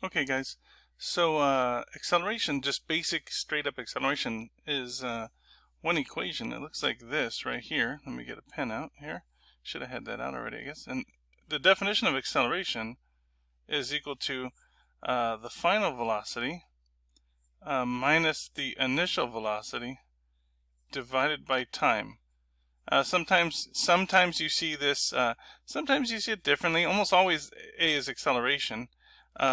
Okay, guys. So acceleration, just basic straight up acceleration, is one equation. It looks like this right here. Let me get a pen out here. Should have had that out already, I guess. And the definition of acceleration is equal to the final velocity minus the initial velocity divided by time. Sometimes you see this. Sometimes you see it differently. Almost always A is acceleration.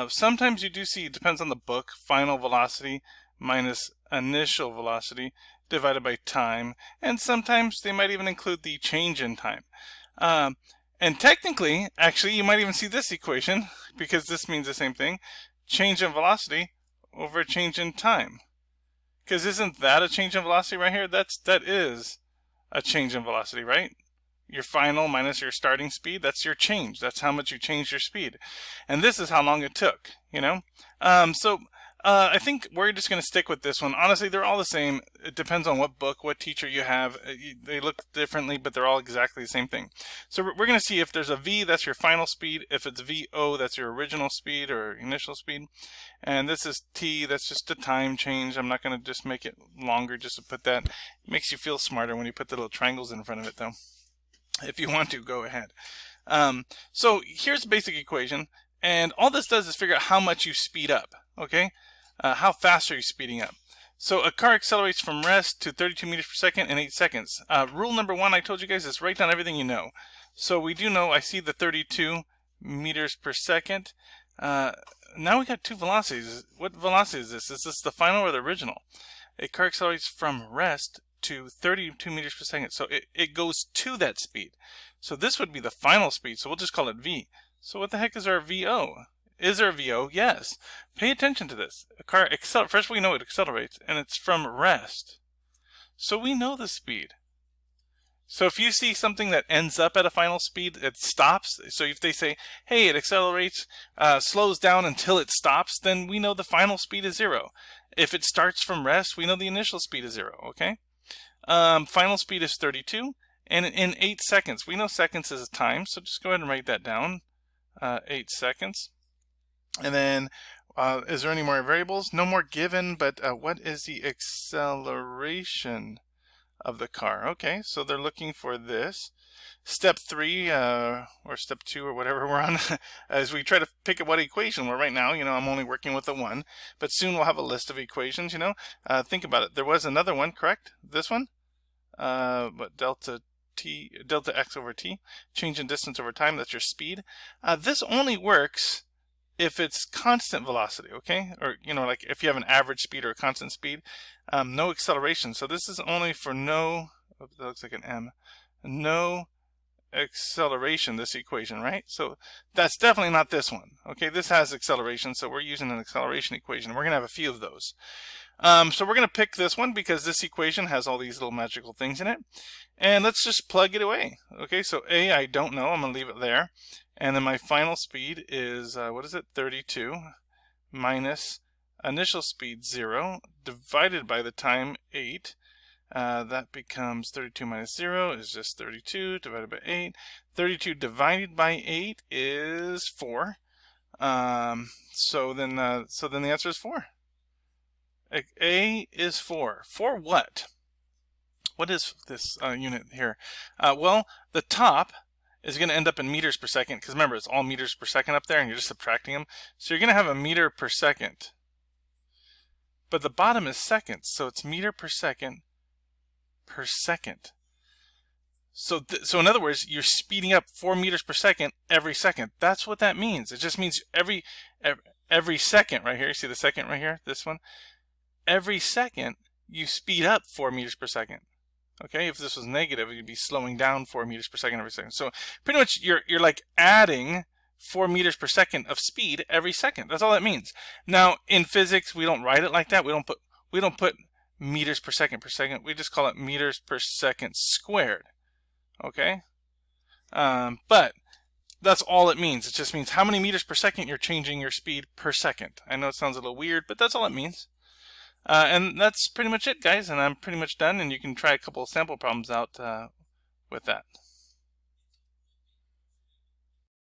Sometimes you do see, it depends on the book, final velocity minus initial velocity divided by time, and sometimes they might even include the change in time. And technically, actually, you might even see this equation, because this means the same thing, change in velocity over change in time. Because isn't that a change in velocity right here? That is a change in velocity, right? Your final minus your starting speed, that's your change. That's how much you change your speed. And this is how long it took, you know? I think we're just going to stick with this one. Honestly, they're all the same. It depends on what book, what teacher you have. They look differently, but they're all exactly the same thing. So we're going to see if there's a V, that's your final speed. If it's VO, that's your original speed or initial speed. And this is T, that's just a time change. I'm not going to just make it longer just to put that. It makes you feel smarter when you put the little triangles in front of it, though. If you want to, go ahead. So here's the basic equation, and all this does is figure out how much you speed up, okay? How fast are you speeding up? So a car accelerates from rest to 32 meters per second in 8 seconds. Rule number one, I told you guys, is write down everything you know. So we do know, I see the 32 meters per second. Now we got two velocities. What velocity is this? Is this the final or the original? A car accelerates from rest to 32 meters per second. So it goes to that speed. So this would be the final speed. So we'll just call it V. So what the heck is our VO? Is there a VO? Yes. Pay attention to this. A car first we know it accelerates, and it's from rest. So we know the speed. So if you see something that ends up at a final speed, it stops. So if they say, hey, it accelerates, slows down until it stops, then we know the final speed is 0. If it starts from rest, we know the initial speed is 0, okay? Final speed is 32, and in 8 seconds, we know seconds is a time, so just go ahead and write that down, 8 seconds. And then, is there any more variables? No more given, but what is the acceleration of the car? Okay, so they're looking for this. Step 3, or step 2, or whatever we're on, as we try to pick what equation. Well, right now, I'm only working with the one, but soon we'll have a list of equations, Think about it. There was another one, correct? This one? But delta x over t, change in distance over time, that's your speed. This only works if it's constant velocity, okay? Or, like if you have an average speed or a constant speed, no acceleration. So this is only for no, that looks like an M, no acceleration, this equation, right? So that's definitely not this one, okay? This has acceleration, so we're using an acceleration equation. We're going to have a few of those. So we're going to pick this one because this equation has all these little magical things in it. And let's just plug it away. Okay, so A, I don't know. I'm going to leave it there. And then my final speed is, 32 minus initial speed 0 divided by the time 8. That becomes 32 minus 0 is just 32 divided by 8. 32 divided by 8 is 4. So then the answer is 4. A is 4. For what? What is this unit here? Well, the top is going to end up in meters per second, because remember, it's all meters per second up there, and you're just subtracting them. So you're going to have a meter per second. But the bottom is seconds, so it's meter per second per second. So in other words, you're speeding up 4 meters per second every second. That's what that means. It just means every second right here. You see the second right here? This one? Every second, you speed up 4 meters per second. Okay, if this was negative, you'd be slowing down 4 meters per second every second. So pretty much you're like adding 4 meters per second of speed every second. That's all that means. Now in physics, we don't write it like that. We don't put meters per second. We just call it meters per second squared. Okay, but that's all it means. It just means how many meters per second you're changing your speed per second. I know it sounds a little weird, but that's all it means. And that's pretty much it, guys, and I'm pretty much done, and you can try a couple of sample problems out with that.